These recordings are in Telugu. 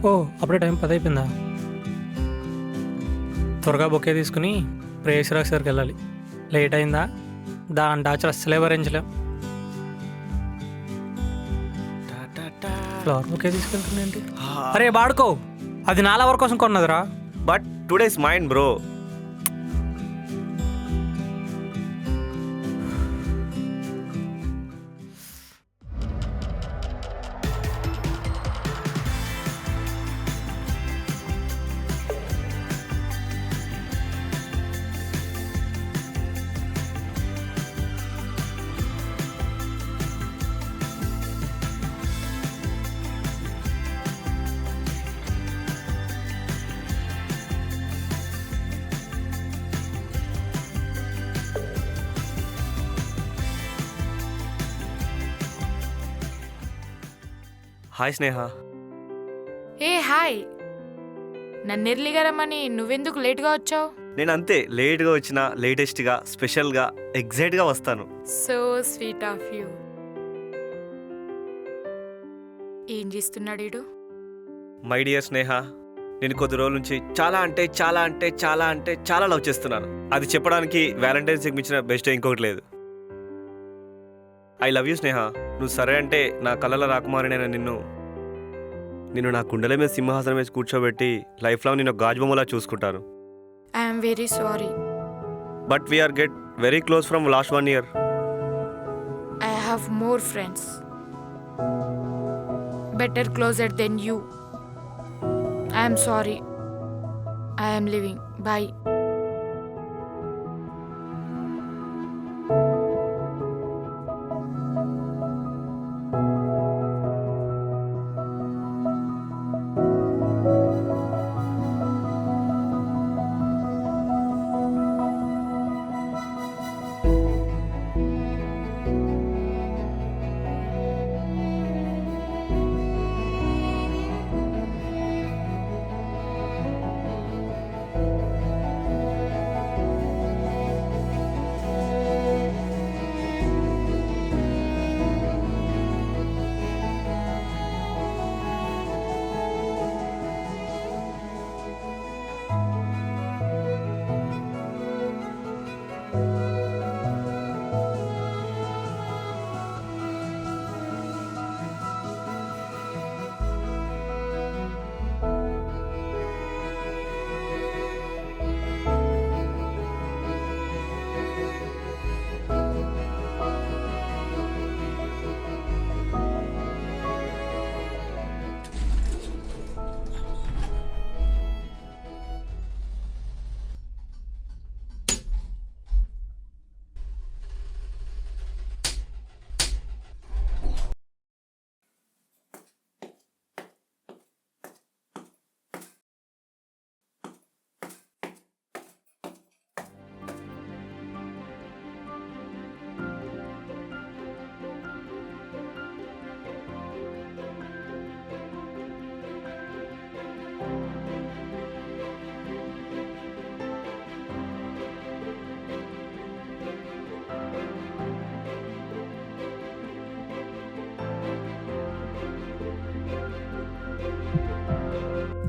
ఓ అప్పుడే టైం 10 అయిపోయిందా? త్వరగా బొకే తీసుకుని ప్రేయసిరాజ్ దగ్గరికి వెళ్ళాలి. లేట్ అయిందా దాని డాచర్ అస్సలే భరించలేం. Flower bouquet తీసుకెళ్తుందేంటి? అరే బాడుకో, అది నా లవర్ కోసం కొన్నదిరా. But today's mind bro. Hi Sneha. ఏ హాయ్, నన్ను ఎర్లీగా రమ్మని నువ్వెందుకు లేట్గా వచ్చావు? నేను అంతే, లేట్గా వచ్చినా లేటెస్ట్గా స్పెషల్గా ఎగ్జైట్గా వస్తాను. So sweet of you. ఏం చేస్తున్నాడు ఈడు? మై డియర్ స్నేహ, నేను కొద్ది రోజుల నుంచి చాలా లవ్ చేస్తున్నాను. అది చెప్పడానికి వ్యాలంటైన్స్ డేకి మించిన బెస్ట్ ఇంకొకటి లేదు. ఐ లవ్ యూ స్నేహ. నువ్వు సరే అంటే నా కళ్ళలో రాకుమారినైనా నిన్ను నా కుండల మీద సింహాసనం వేసి కూర్చోబెట్టి లైఫ్ లాంగ్ నేను గాజు బొమ్మలా చూసుకుంటాను. I'm very sorry. But we are get very close from last 1 year. I have more friends better closer than you. I'm sorry. I'm living. Bye.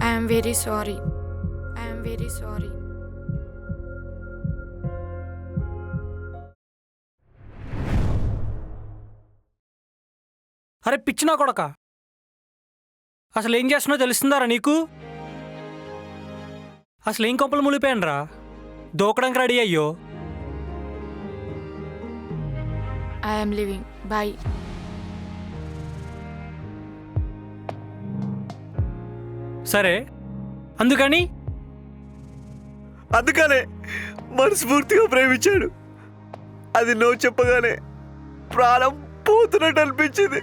I'm very sorry. I'm very sorry. అరే పిచ్చినా కొడక, అసలు ఏం చేస్తున్నావు తెలుస్తుందారా నీకు? అసలు ఏం కొంపలు మునిగిపోయానురా, దూకడానికి రెడీ అయ్యో. I'm living. బాయ్. సరే అందుకని అందుకనే మనస్ఫూర్తిగా ప్రేమించాడు. అది నో చెప్పగానే ప్రాణం పోతున్నట్టు అనిపించింది.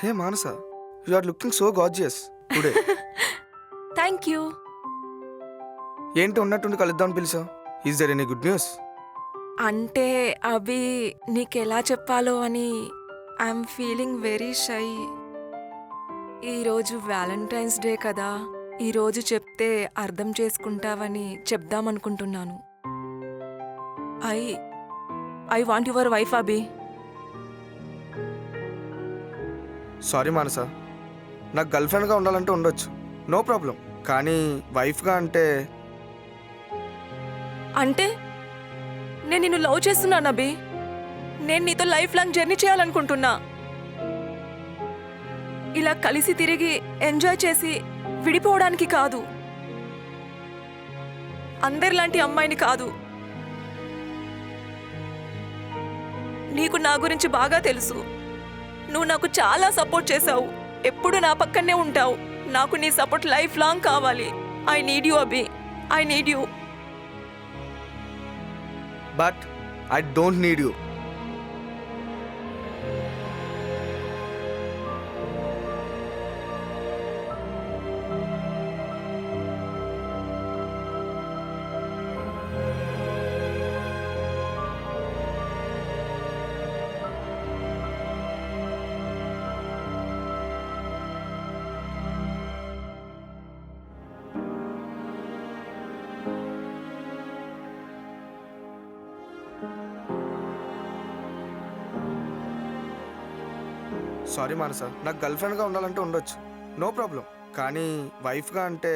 Hey Manasa, you are looking so gorgeous today. Thank you. ఏంటి ఉన్నట్టుండి కలుద్దామని పిలిచావు? Is there any good news? అంటే అభి నీకెలా చెప్పాలో అని ఐఎమ్ ఫీలింగ్ వెరీ షై. ఈరోజు వ్యాలంటైన్స్ డే కదా, ఈరోజు చెప్తే అర్థం చేసుకుంటావని చెప్దామనుకుంటున్నాను. I want your wife Abhi. Sorry Manasa, నాకు గర్ల్ ఫ్రెండ్గా ఉండాలంటే ఉండొచ్చు, నో ప్రాబ్లం. కానీ వైఫ్గా అంటే అంటే నేను నిన్ను లవ్ చేస్తున్నాను అభి. నేను నీతో లైఫ్ లాంగ్ జర్నీ చేయాలనుకుంటున్నా. ఇలా కలిసి తిరిగి ఎంజాయ్ చేసి విడిపోవడానికి కాదు. అందరిలాంటి అమ్మాయిని కాదు. నీకు నా గురించి బాగా తెలుసు. నువ్వు నాకు చాలా సపోర్ట్ చేశావు. ఎప్పుడు నా పక్కనే ఉంటావు. నాకు నీ సపోర్ట్ లైఫ్ లాంగ్ కావాలి. I need you Abhi, I need you. But I don't need you. Sorry Manasa, నాకు గర్ల్ ఫ్రెండ్గా ఉండాలంటే ఉండొచ్చు, నో ప్రాబ్లం. కానీ వైఫ్గా అంటే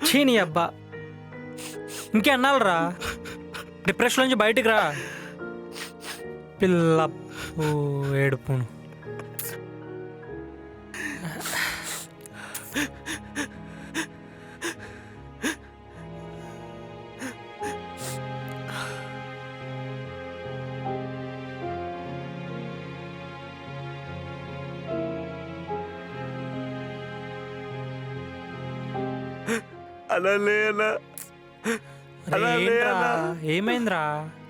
చీని అబ్బా, ఇంకే అన్నాళ్ళరా, డిప్రెషన్ నుంచి బయటికి రా. పిల్ల ఏడుపును. అలా లేనా, అలా లేనా, ఏమైందిరా?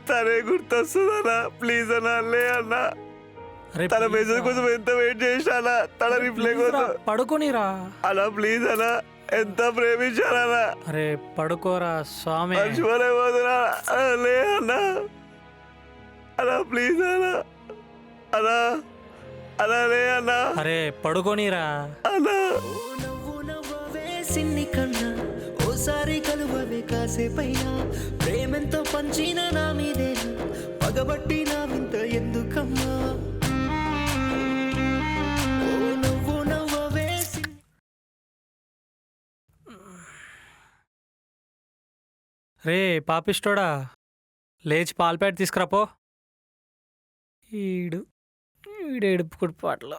తనే గుర్తొస్తుందన్నా, ప్లీజ్ అన్నా లే అన్నా. తన మెసేజ్ కోసం ఎంత వెయిట్ చేశానా, తన రిప్లై కోసం. పడుకోనిరా అలా ప్లీజ్ అన్నా. ఎంత ప్రేమించాలన్నా అరే పడుకోరా స్వామి. మర్చిపోలేకపోతున్నా లే అన్నా అలా ప్లీజ్ అన్నా అలా అలా లే అన్నా అరే పడుకోనీరా. అన్నా నవ్వు నవ్వవే సిన్ని కన్నా ఓసారి కలువవే కాసేపైనా ప్రేమెంతో పంచిన నా మీదేనా పగబట్టి నా వింత ఎందుకమ్మా ఓ నవ్వు నవ్వవే రే పాపిష్టోడా, లేచి పాలపేట తీసుకురాపో. ఈడు ఈడు ఏడుపుకుడు పాటలు.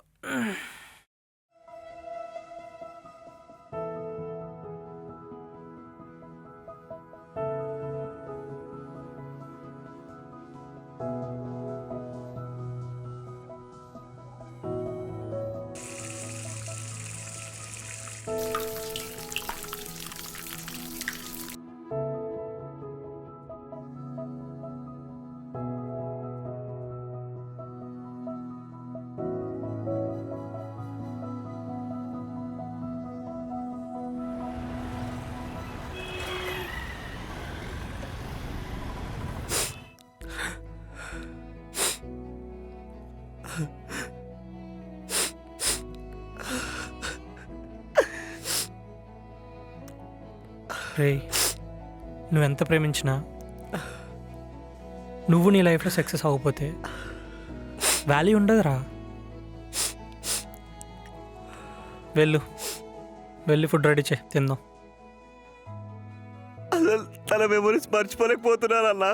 రే నువ్వెంత ప్రేమించినా నువ్వు నీ లైఫ్లో సక్సెస్ అవ్వకపోతే వాల్యూ ఉండదురా. వెళ్ళి ఫుడ్ రెడీ చేయి, తిందాం. అసలు తన మెమరీస్ మర్చిపోలేకపోతున్నానన్నా.